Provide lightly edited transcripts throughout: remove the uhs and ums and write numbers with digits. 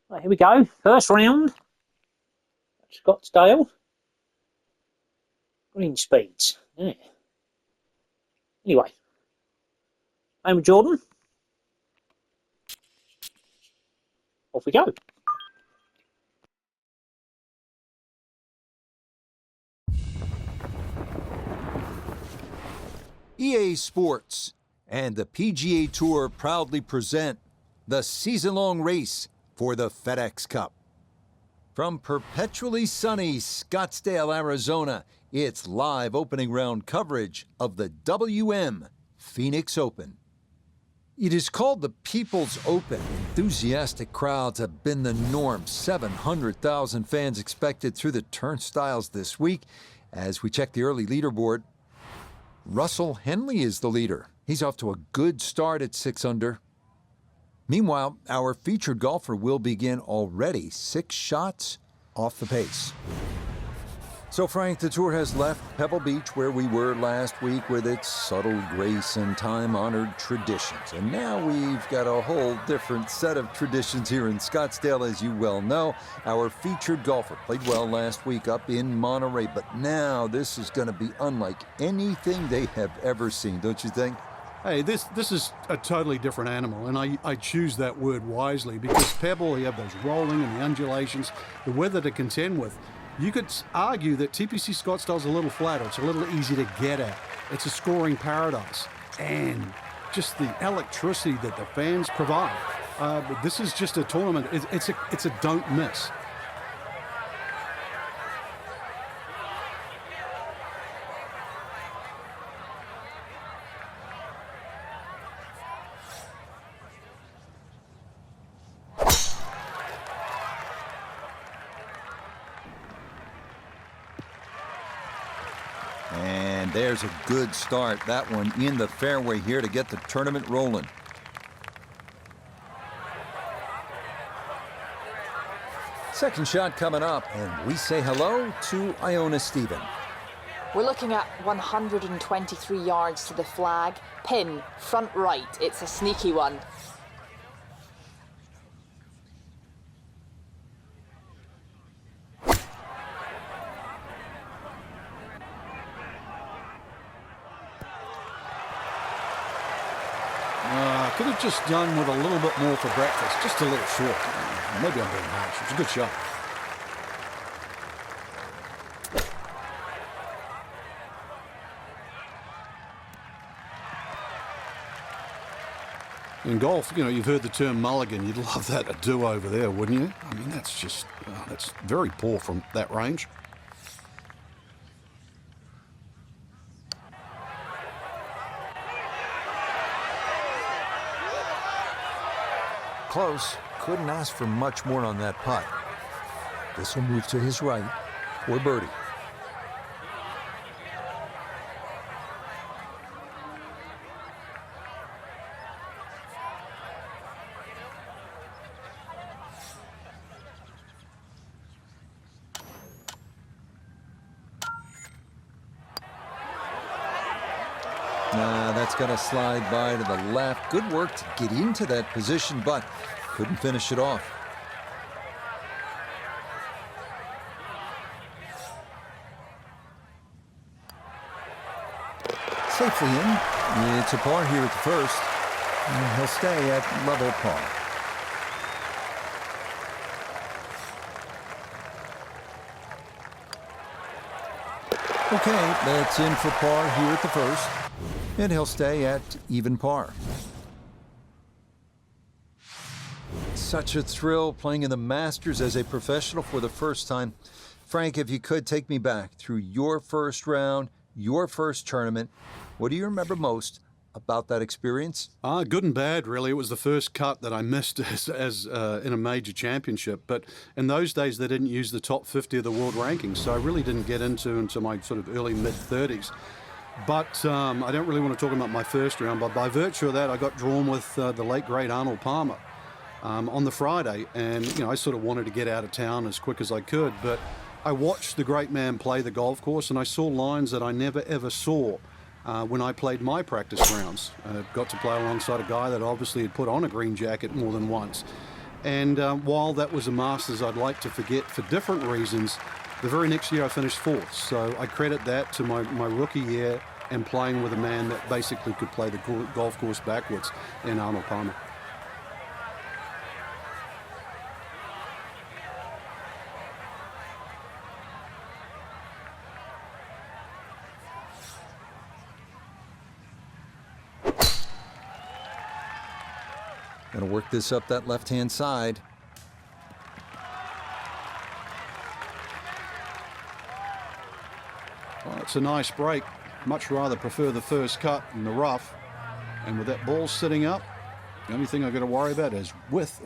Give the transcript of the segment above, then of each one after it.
Right, here we go. First round. Scottsdale. Green speeds. Yeah. Anyway, I'm Jordan. Off we go. EA Sports and the PGA Tour proudly present the season-long race for the FedEx Cup. From perpetually sunny Scottsdale, Arizona, it's live opening round coverage of the WM Phoenix Open. It is called the People's Open. Enthusiastic crowds have been the norm. 700,000 fans expected through the turnstiles this week. As we check the early leaderboard, Russell Henley is the leader. He's off to a good start at 6 under. Meanwhile, our featured golfer will begin already 6 shots off the pace. So, Frank, the tour has left Pebble Beach, where we were last week, with its subtle grace and time-honored traditions. And now we've got a whole different set of traditions here in Scottsdale, as you well know. Our featured golfer played well last week up in Monterey, but now this is going to be unlike anything they have ever seen, don't you think? Hey, this is a totally different animal, and I choose that word wisely because Pebble, you have those rolling and the undulations, the weather to contend with. You could argue that TPC Scottsdale's a little flatter. It's a little easy to get at. It's a scoring paradise. And just the electricity that the fans provide. This is just a tournament. It's a don't miss. And there's a good start. That one in the fairway here to get the tournament rolling. Second shot coming up, and we say hello to Iona Stephen. We're looking at 123 yards to the flag. Pin, front right. It's a sneaky one. Could have just done with a little bit more for breakfast. Just a little short. Maybe I'm being harsh. It's a good shot. In golf, you know, you've heard the term mulligan. You'd love that, a do-over there, wouldn't you? I mean, that's just, that's very poor from that range. Close. Couldn't ask for much more on that putt. This will move to his right for birdie. That's going to slide by to the left. Good work to get into that position, but couldn't finish it off. Safely in. It's a par here at the first, and he'll stay at level par. Okay, that's in for par here at the first, and he'll stay at even par. Such a thrill playing in the Masters as a professional for the first time. Frank, if you could take me back through your first round, your first tournament, what do you remember most about that experience? Good and bad, really. It was the first cut that I missed as in a major championship. But in those days, they didn't use the top 50 of the world rankings, so I really didn't get into my sort of early mid-30s. But I don't really want to talk about my first round. But by virtue of that, I got drawn with the late great Arnold Palmer on the Friday, and you know I sort of wanted to get out of town as quick as I could. But I watched the great man play the golf course, and I saw lines that I never ever saw when I played my practice rounds. Got to play alongside a guy that obviously had put on a green jacket more than once. And while that was a Masters I'd like to forget for different reasons, the very next year I finished fourth. So I credit that to my rookie year and playing with a man that basically could play the golf course backwards in Arnold Palmer. Gonna work this up that left-hand side. Well, it's a nice break. Much rather prefer the first cut in the rough. And with that ball sitting up, the only thing I've got to worry about is width.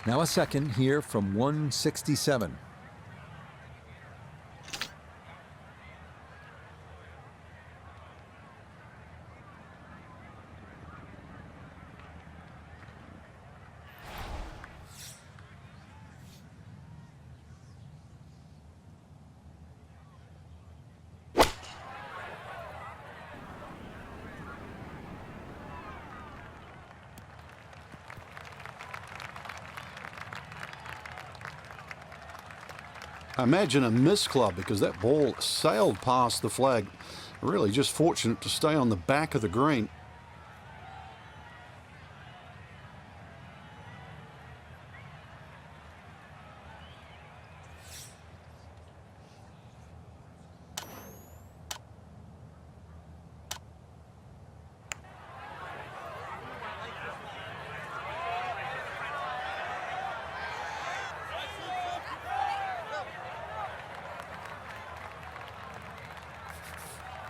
Now a second here from 167. Imagine a miss club because that ball sailed past the flag. Really just fortunate to stay on the back of the green.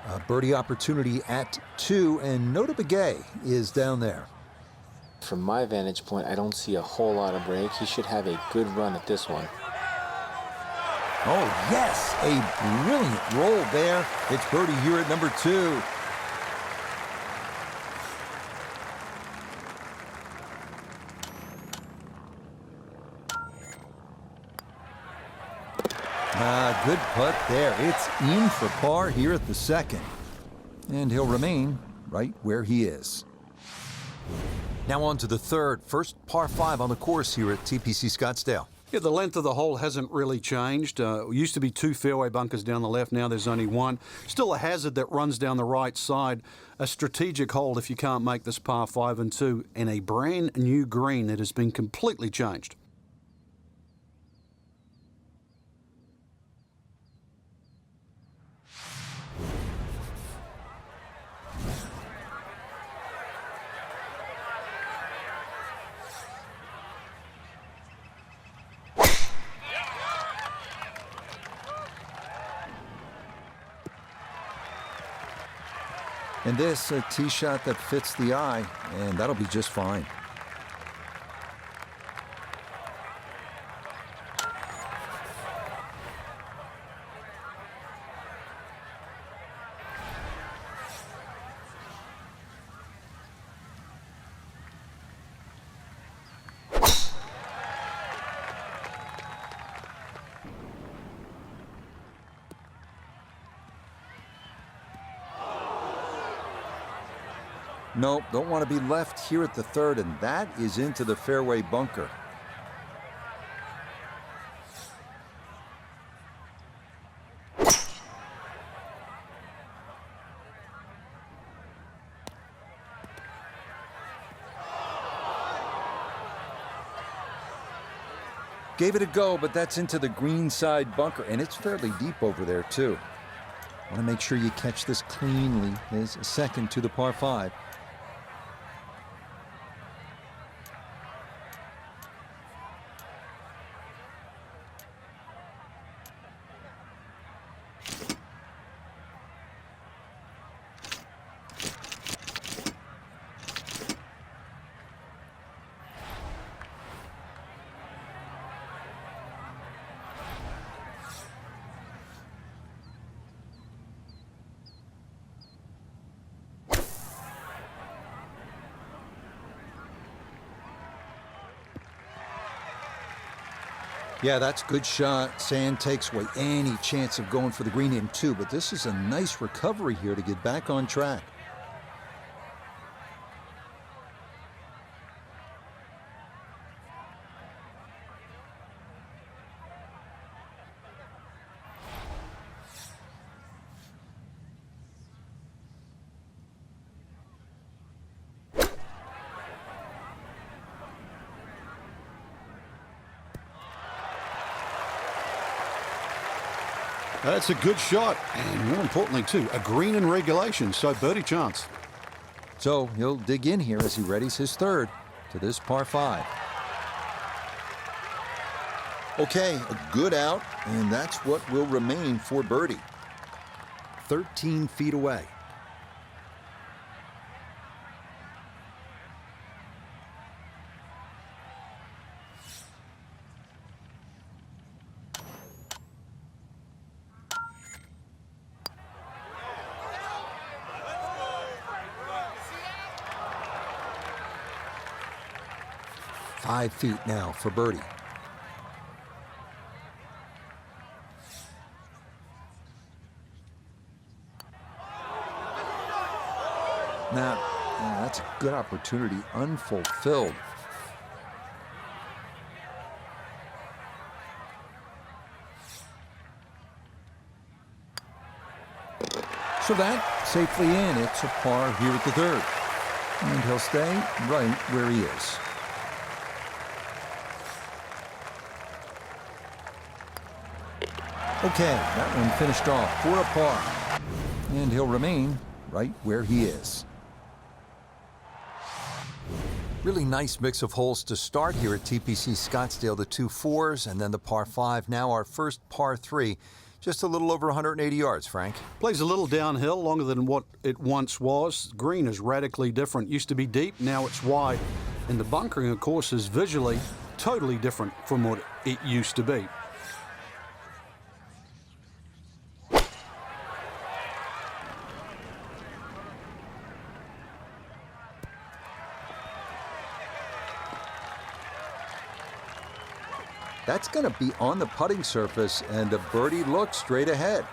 A birdie opportunity at 2, and Nota Begay is down there. From my vantage point, I don't see a whole lot of break. He should have a good run at this one. Oh, yes, a brilliant roll there. It's birdie here at number 2. Good putt there. It's in for par here at the second. And he'll remain right where he is. Now on to the third. First par 5 on the course here at TPC Scottsdale. Yeah, the length of the hole hasn't really changed. Used to be 2 fairway bunkers down the left. Now there's only 1. Still a hazard that runs down the right side. A strategic hold if you can't make this par 5 and 2. And a brand new green that has been completely changed. And this, a tee shot that fits the eye, and that'll be just fine. Nope, don't want to be left here at the third, and that is into the fairway bunker. Gave it a go, but that's into the green side bunker, and it's fairly deep over there, too. Want to make sure you catch this cleanly. There's a second to the par 5. Yeah, that's a good shot. Sand takes away any chance of going for the green in two, but this is a nice recovery here to get back on track. That's a good shot, and more importantly, too, a green in regulation, so birdie chance. So he'll dig in here as he readies his third to this par 5. Okay, a good out, and that's what will remain for birdie. 13 feet away. Five feet now for birdie. Now, that's a good opportunity unfulfilled. So that safely in. It's a par here at the third. And he'll stay right where he is. Okay, that one finished off for a par. And he'll remain right where he is. Really nice mix of holes to start here at TPC Scottsdale. The 2 4s and then the par 5. Now our first par 3. Just a little over 180 yards, Frank. Plays a little downhill, longer than what it once was. Green is radically different. Used to be deep, now it's wide. And the bunkering, of course, is visually totally different from what it used to be. That's going to be on the putting surface, and a birdie look straight ahead.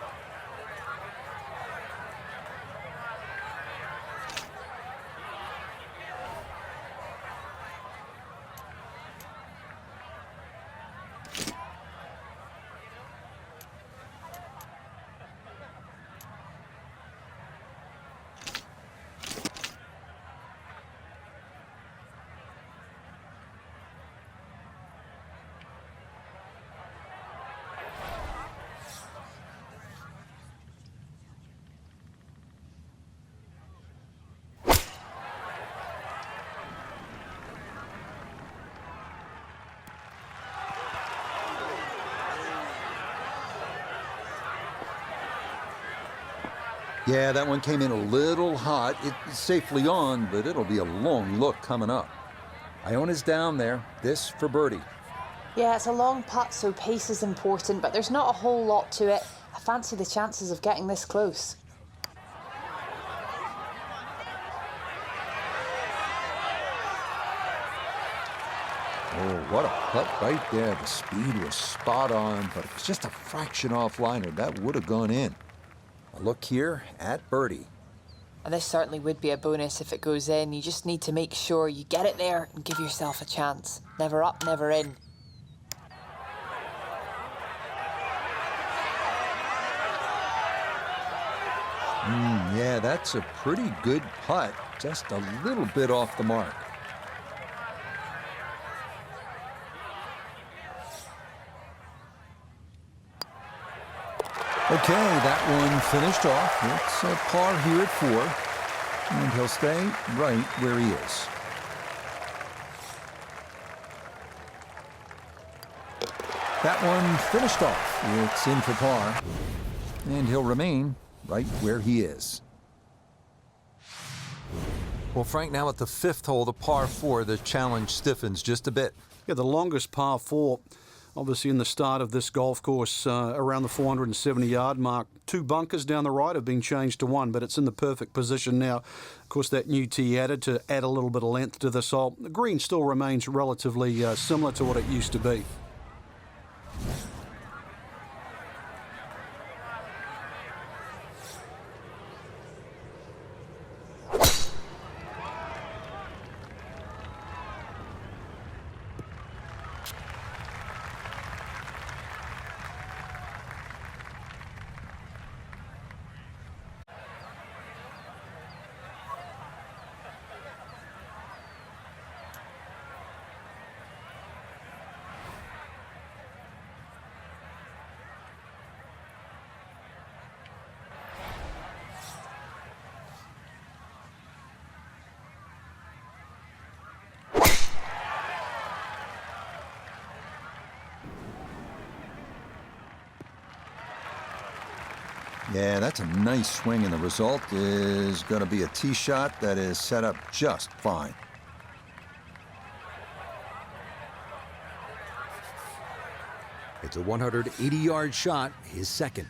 Yeah, that one came in a little hot. It's safely on, but it'll be a long look coming up. Iona's down there. This for birdie. Yeah, it's a long putt, so pace is important, but there's not a whole lot to it. I fancy the chances of getting this close. Oh, what a putt right there. The speed was spot on, but it was just a fraction off liner. That would have gone in. A look here at birdie. And this certainly would be a bonus if it goes in. You just need to make sure you get it there and give yourself a chance. Never up, never in. Yeah, that's a pretty good putt. Just a little bit off the mark. Okay, that one finished off. It's a par here at 4. And he'll stay right where he is. That one finished off. It's in for par. And he'll remain right where he is. Well, Frank, now at the 5th hole, the par 4, the challenge stiffens just a bit. Yeah, the longest par 4, obviously in the start of this golf course, around the 470-yard mark. 2 bunkers down the right have been changed to 1, but it's in the perfect position now. Of course, that new tee added to add a little bit of length to this hole. The green still remains relatively similar to what it used to be. Yeah, that's a nice swing, and the result is going to be a tee shot that is set up just fine. It's a 180-yard shot, his second.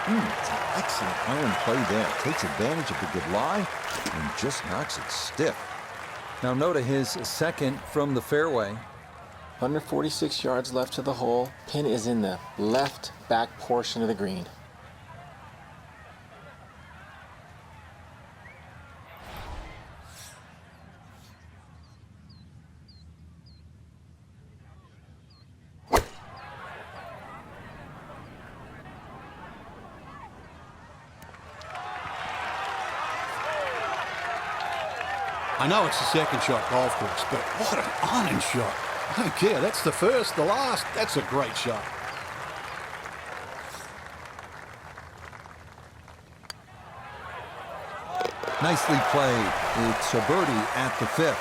It's an excellent iron play there. Takes advantage of the good lie and just knocks it stiff. Now note his second from the fairway. 146 yards left to the hole. Pin is in the left back portion of the green. I know it's the second shot golf course, but what an iron shot. I don't care. That's the first, the last. That's a great shot. Nicely played. It's a birdie at the fifth.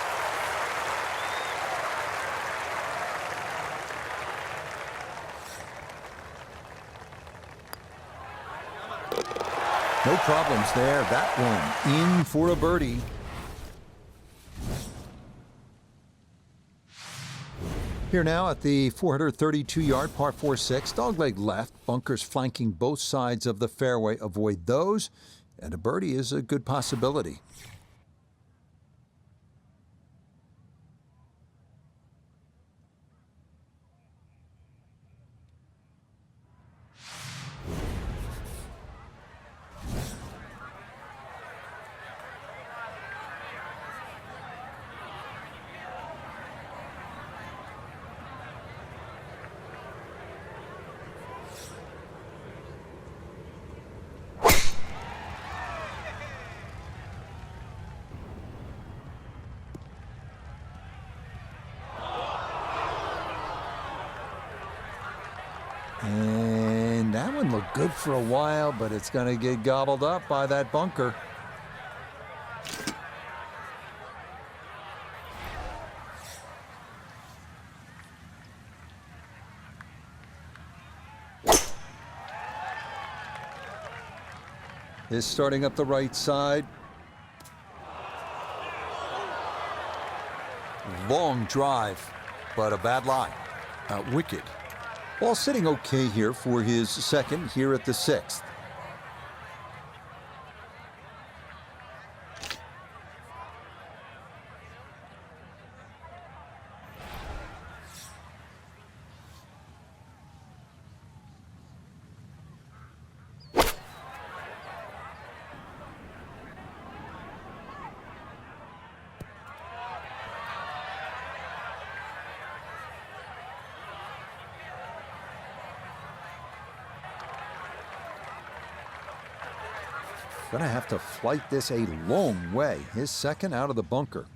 No problems there. That one in for a birdie. Here now at the 432-yard par 4-6, dogleg left, bunkers flanking both sides of the fairway. Avoid those, and a birdie is a good possibility. And that one looked good for a while, but it's going to get gobbled up by that bunker. Is starting up the right side. Long drive, but a bad lie. Wicked. Ball sitting okay here for his second here at the sixth. Gonna have to flight this a long way. His second out of the bunker.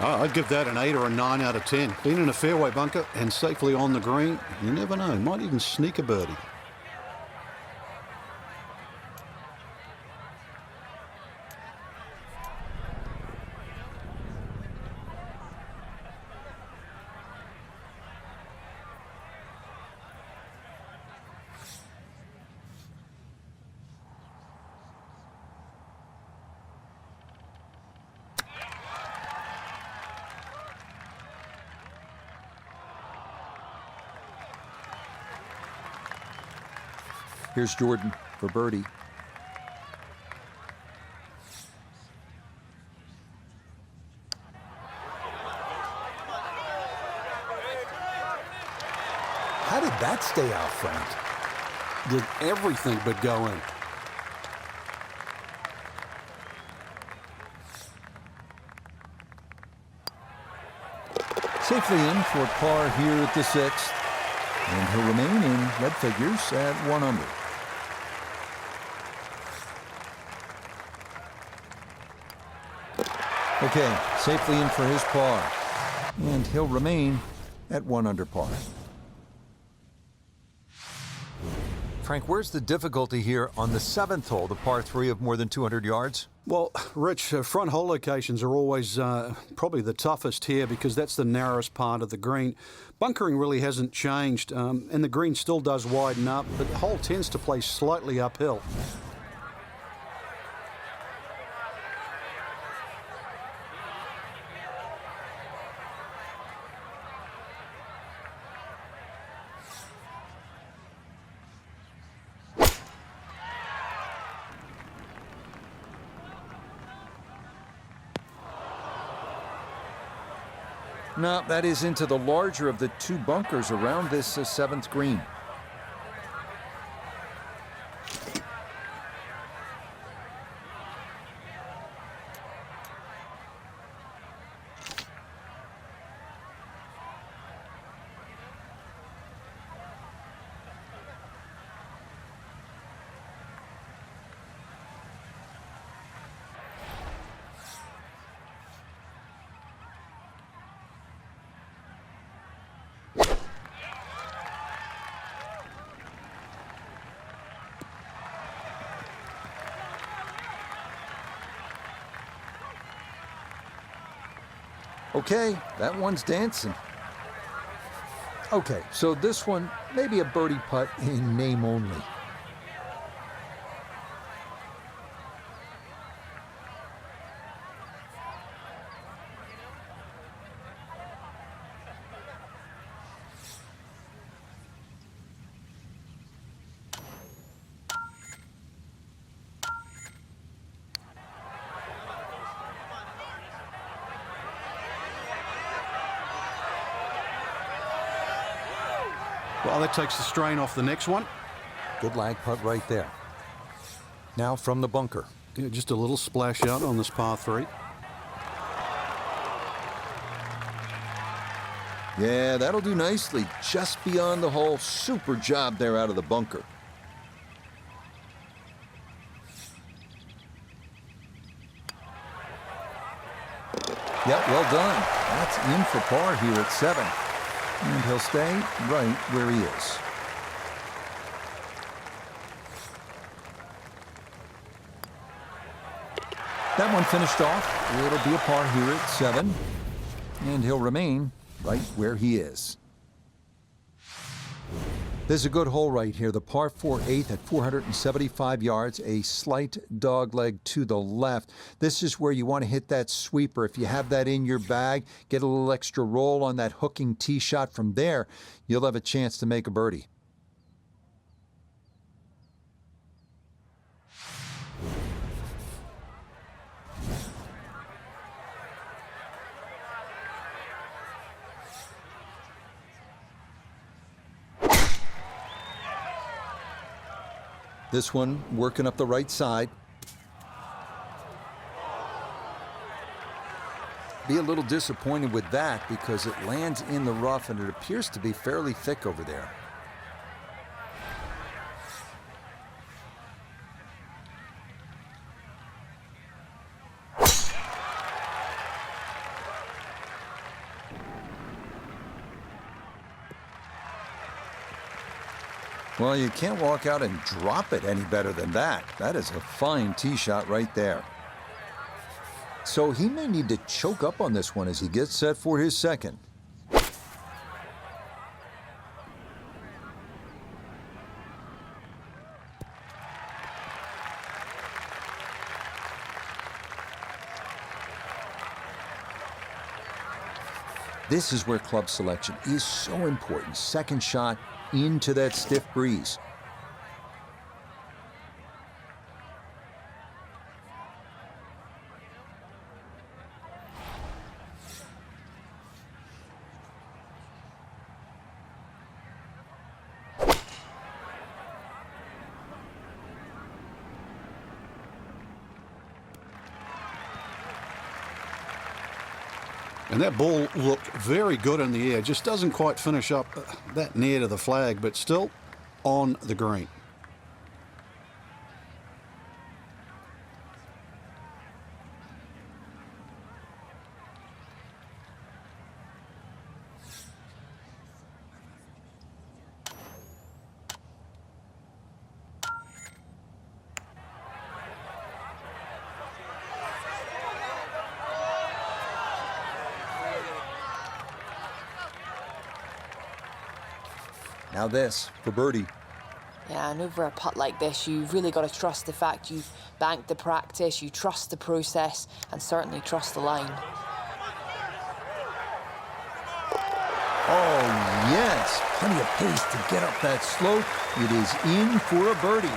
I'd give that an 8 or a 9 out of 10. Being in a fairway bunker and safely on the green, you never know. Might even sneak a birdie. Here's Jordan for birdie. How did that stay out, Frank? Did everything but go in. Safely in for par here at the 6th. And he'll remain in red figures at 1 under. Okay, safely in for his par. And he'll remain at 1 under par. Frank, where's the difficulty here on the 7th hole, the par 3 of more than 200 yards? Well, Rich, front hole locations are always probably the toughest here because that's the narrowest part of the green. Bunkering really hasn't changed, and the green still does widen up, but the hole tends to play slightly uphill. No, that is into the larger of the 2 bunkers around this 7th green. Okay, that one's dancing. Okay, so this one, maybe a birdie putt in name only. Well, that takes the strain off the next one. Good lag putt right there. Now from the bunker. Yeah, just a little splash out on this par 3. Yeah, that'll do nicely. Just beyond the hole. Super job there out of the bunker. Yep, well done. That's in for par here at 7. And he'll stay right where he is. That one finished off. It'll be a par here at 7. And he'll remain right where he is. There's a good hole right here. The par 4 8th at 475 yards, a slight dogleg to the left. This is where you want to hit that sweeper. If you have that in your bag, get a little extra roll on that hooking tee shot from there, you'll have a chance to make a birdie. This one working up the right side. Be a little disappointed with that because it lands in the rough and it appears to be fairly thick over there. Well, you can't walk out and drop it any better than that. That is a fine tee shot right there. So he may need to choke up on this one as he gets set for his second. This is where club selection is so important. Second shot into that stiff breeze. And that ball looked very good in the air. Just doesn't quite finish up that near to the flag, but still on the green. Now this for birdie. Yeah, and over a putt like this, you've really got to trust the fact you've banked the practice, you trust the process, and certainly trust the line. Oh, yes. Plenty of pace to get up that slope. It is in for a birdie.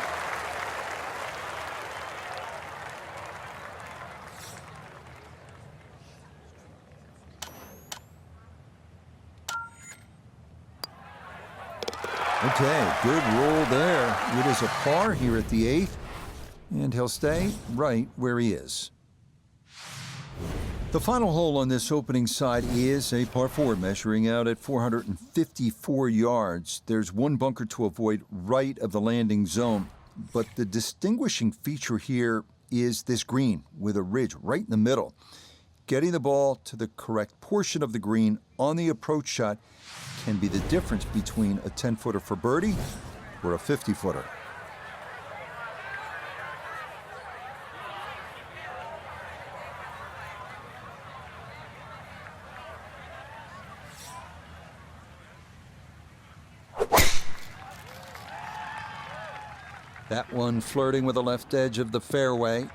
Okay, good roll there. It is a par here at the 8th, and he'll stay right where he is. The final hole on this opening side is a par 4 measuring out at 454 yards. There's one bunker to avoid right of the landing zone, but the distinguishing feature here is this green with a ridge right in the middle. Getting the ball to the correct portion of the green on the approach shot can be the difference between a 10-footer for birdie or a 50-footer. That one flirting with the left edge of the fairway.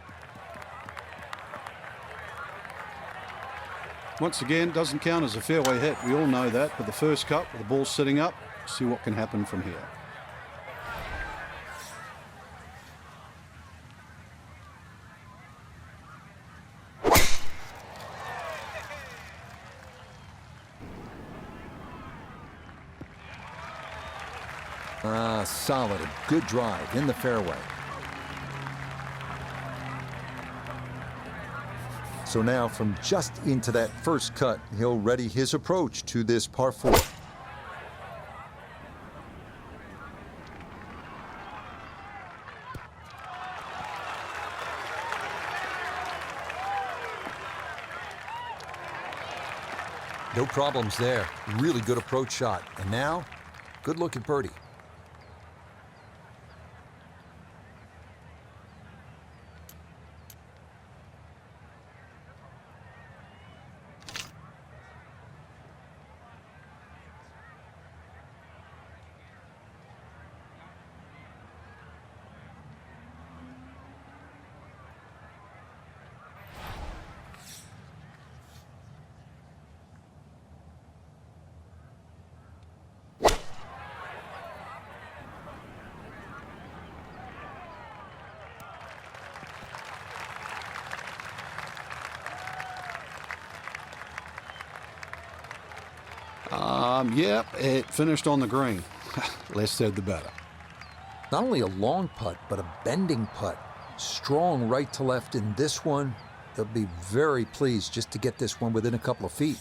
Once again, doesn't count as a fairway hit. We all know that. But the first cut, with the ball sitting up, see what can happen from here. Solid, a good drive in the fairway. So now from just into that first cut, he'll ready his approach to this par 4. No problems there. Really good approach shot. And now, good look at birdie. Yep, it finished on the green. Less said, the better. Not only a long putt, but a bending putt. Strong right to left in this one. They'll be very pleased just to get this one within a couple of feet.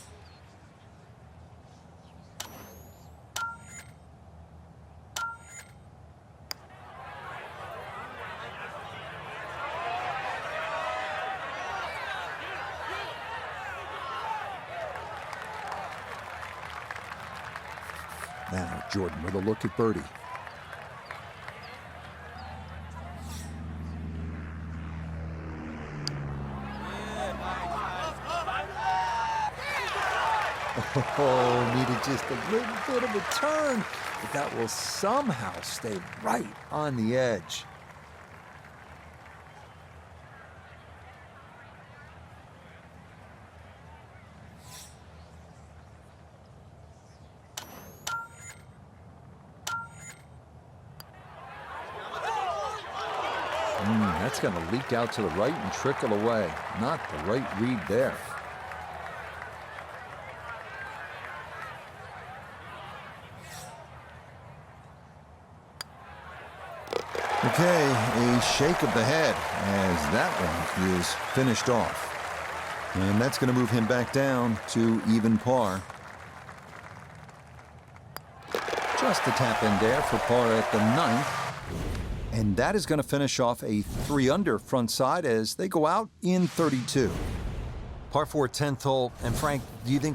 Now, Jordan with a look at birdie. Oh, needed just a little bit of a turn, but that will somehow stay right on the edge. That's going to leak out to the right and trickle away. Not the right read there. Okay, a shake of the head as that one is finished off. And that's going to move him back down to even par. Just a tap in there for par at the 9th. And that is going to finish off a 3-under front side as they go out in 32. Par 4 10th hole. And Frank, do you think